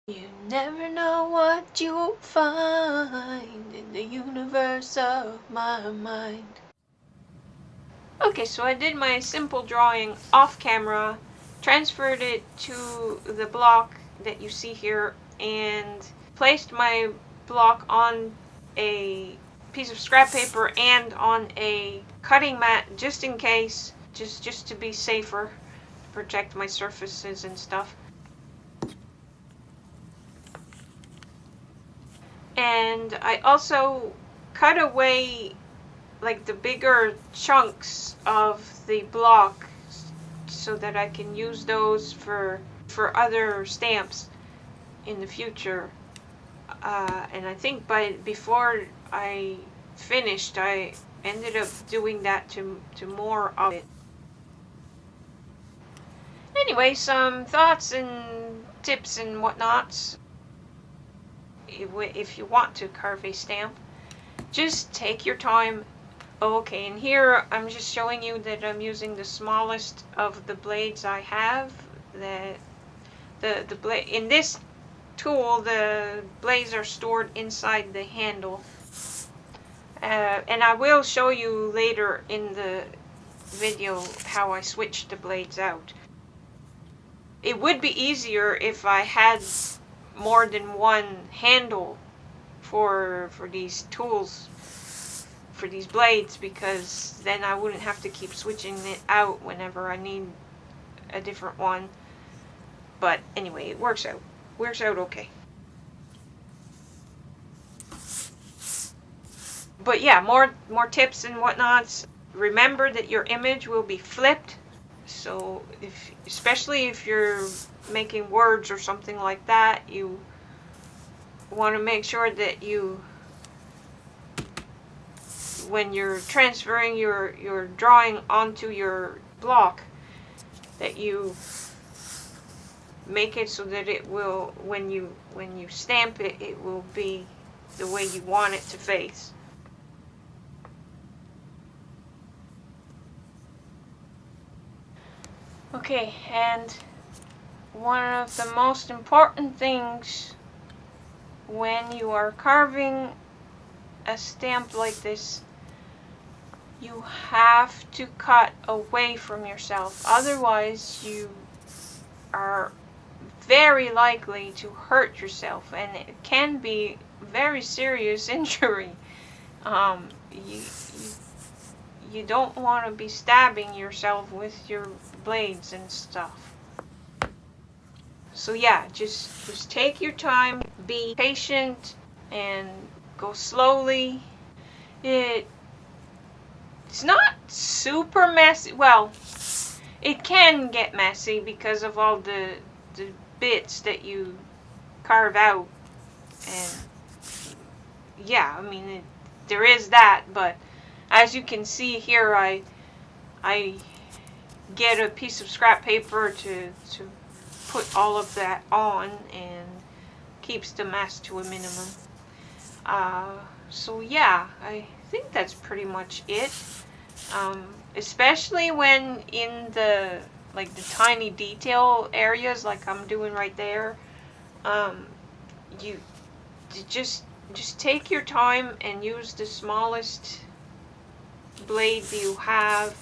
You never know what you'll find in the universe of my mind. Okay, so I did my simple drawing off camera, transferred it to the block that you see here, and placed my block on a piece of scrap paper and on a cutting mat just in case, just to be safer, to protect my surfaces and stuff. And I also cut away like the bigger chunks of the block so that I can use those for other stamps in the future. And I think before I finished, I ended up doing that to more of it. Anyway, some thoughts and tips and whatnots. If you want to carve a stamp, just take your time. Okay, and here I'm just showing you that I'm using the smallest of the blades I have. The blade in this tool, the blades are stored inside the handle, and I will show you later in the video how I switched the blades out. It would be easier if I had more than one handle for these tools, for these blades, because then I wouldn't have to keep switching it out whenever I need a different one. But anyway, it works out okay. But yeah, more tips and whatnots. Remember that your image will be flipped, so especially if you're making words or something like that, you want to make sure that when you're transferring your drawing onto your block, that you make it so that it will, when you stamp it, it will be the way you want it to face. Okay, and one of the most important things when you are carving a stamp like this, you have to cut away from yourself. Otherwise, you are very likely to hurt yourself, and it can be very serious injury. You don't want to be stabbing yourself with your blades and stuff. So yeah, just take your time, be patient, and go slowly. It's not super messy. Well, it can get messy because of all the bits that you carve out, and yeah, I mean there is that. But as you can see here, I get a piece of scrap paper to put all of that on, and keeps the mess to a minimum. So yeah, I think that's pretty much it. Especially when in the tiny detail areas like I'm doing right there, you just take your time and use the smallest blade you have.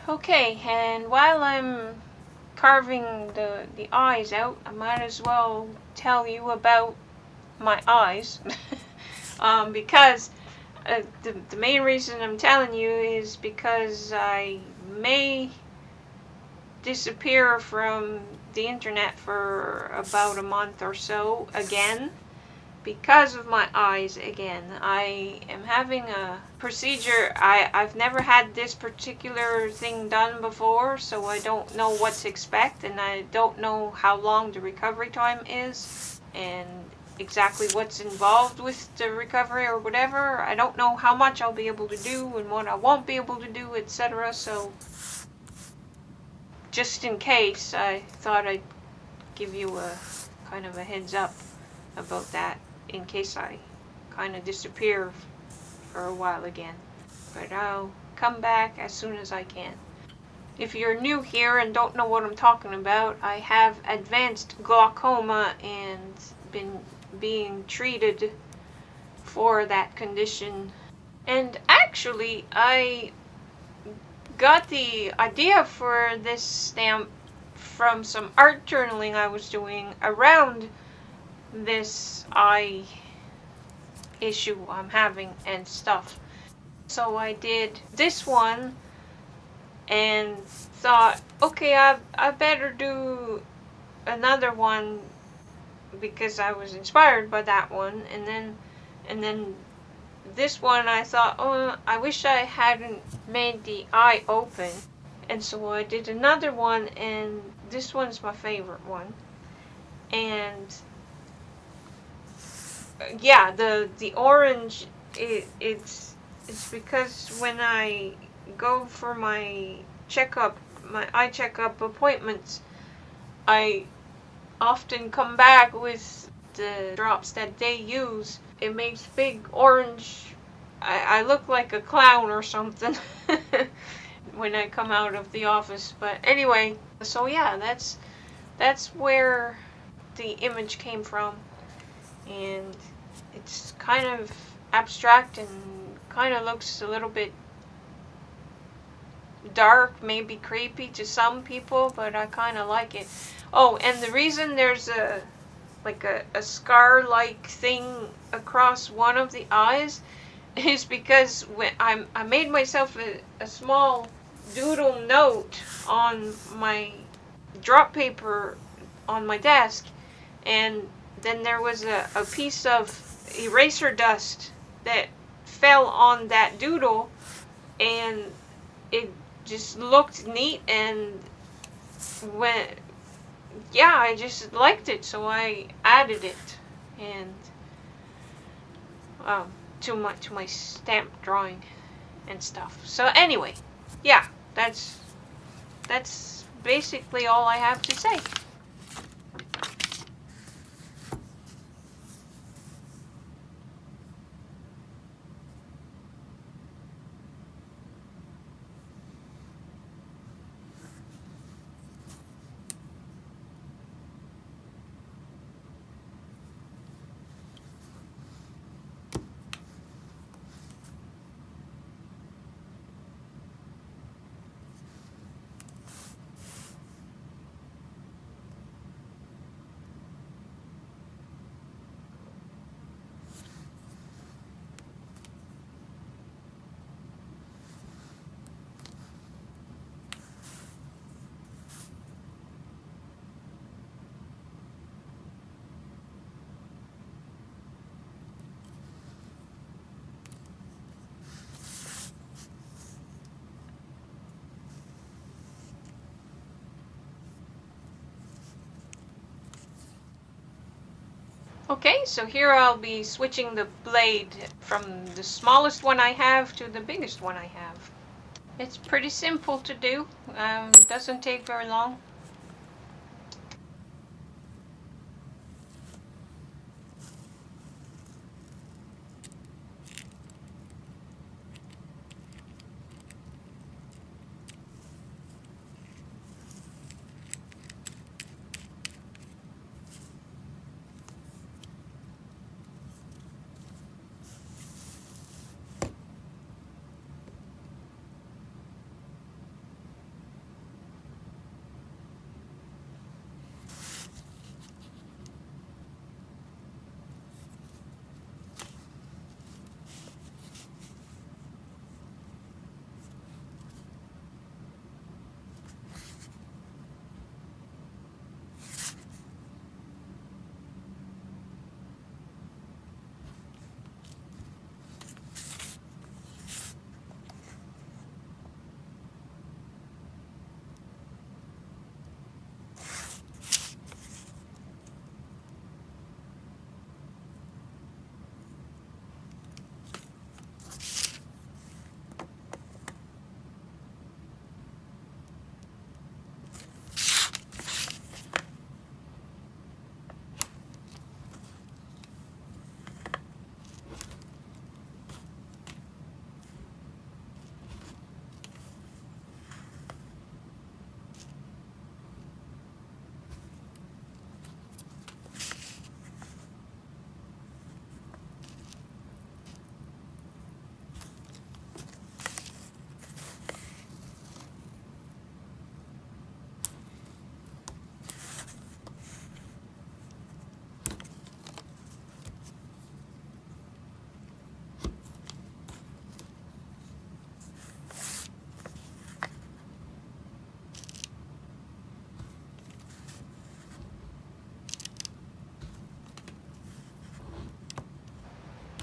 Okay, and while I'm carving the eyes out, I might as well tell you about my eyes. Because the main reason I'm telling you is because I may disappear from the internet for about a month or so again, because of my eyes again. I am having a procedure. I've never had this particular thing done before, so I don't know what to expect, and I don't know how long the recovery time is, and exactly what's involved with the recovery or whatever. I don't know how much I'll be able to do and what I won't be able to do, etc. So just in case, I thought I'd give you a kind of a heads up about that, in case I kind of disappear for a while again. But I'll come back as soon as I can. if you're new here and don't know what I'm talking about, I have advanced glaucoma and been being treated for that condition. And actually, I got the idea for this stamp from some art journaling I was doing around this eye issue I'm having and stuff. So I did this one and thought, okay, I better do another one because I was inspired by that one, and then this one I thought, oh, I wish I hadn't made the eye open, and so I did another one, and this one's my favorite one. And yeah, the orange, it's because when I go for my checkup, my eye checkup appointments, I often come back with the drops that they use. It makes big orange. I look like a clown or something when I come out of the office. But anyway, so yeah, that's where the image came from, and it's kind of abstract and kind of looks a little bit dark, maybe creepy to some people, but I kind of like it. Oh, and the reason there's a scar-like thing across one of the eyes is because when I made myself a small doodle note on my drop paper on my desk, and then there was a piece of eraser dust that fell on that doodle, and it just looked neat, and when yeah, I just liked it, so I added it, and to my stamp drawing and stuff. So anyway, yeah, that's basically all I have to say. Okay, so here I'll be switching the blade from the smallest one I have to the biggest one I have. It's pretty simple to do, doesn't take very long.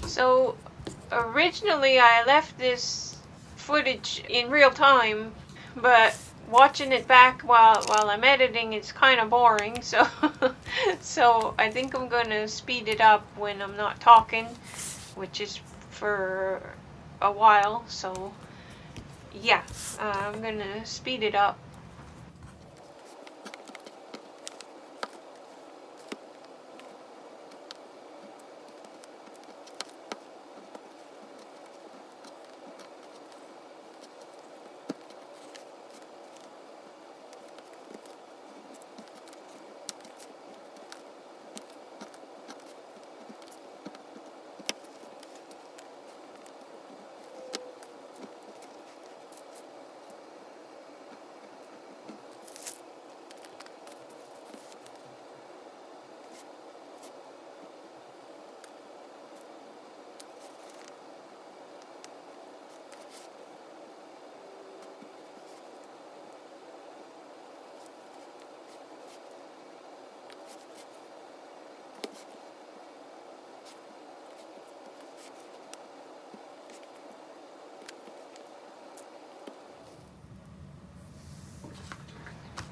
So originally I left this footage in real time, but watching it back while I'm editing, it's kind of boring. So so I think I'm gonna speed it up when I'm not talking, which is for a while. So yeah, I'm gonna speed it up.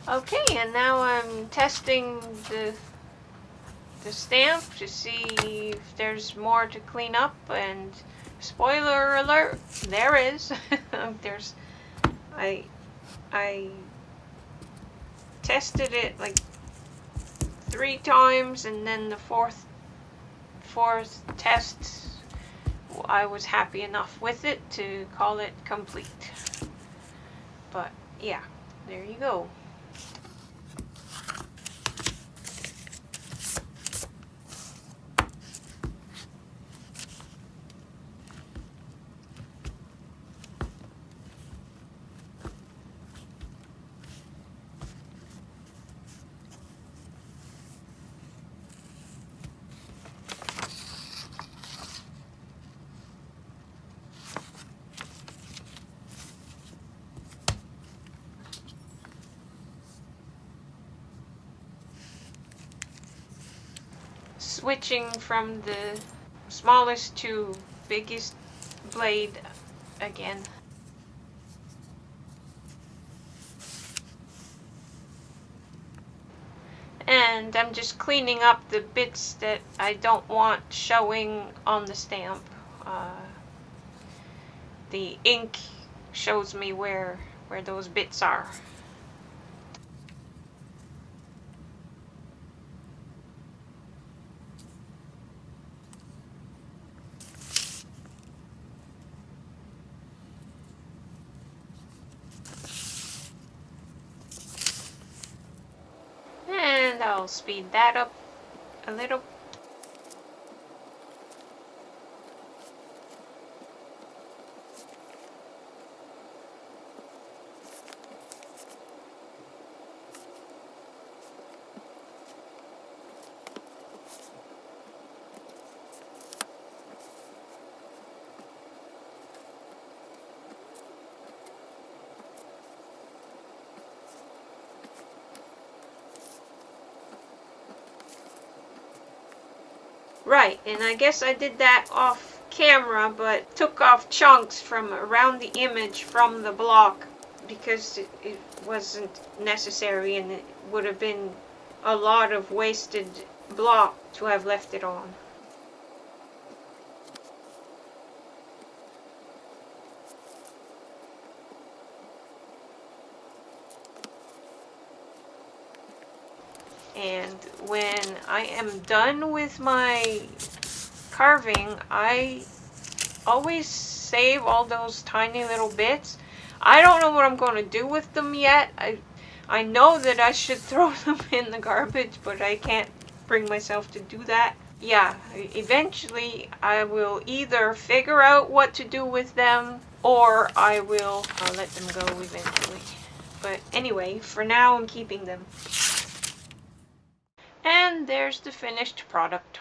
Okay, and now I'm testing the stamp to see if there's more to clean up, and spoiler alert, there is. There's I tested it like 3 times, and then the fourth test I was happy enough with it to call it complete. But yeah, there you go. Switching from the smallest to biggest blade again. And I'm just cleaning up the bits that I don't want showing on the stamp. The ink shows me where those bits are. And I'll speed that up a little. Right, and I guess I did that off camera, but took off chunks from around the image from the block because it wasn't necessary, and it would have been a lot of wasted block to have left it on. And when I am done with my carving, I always save all those tiny little bits. I don't know what I'm going to do with them yet. I know that I should throw them in the garbage, but I can't bring myself to do that. Yeah, eventually I will either figure out what to do with them, or I'll let them go eventually. But anyway, for now I'm keeping them. And there's the finished product.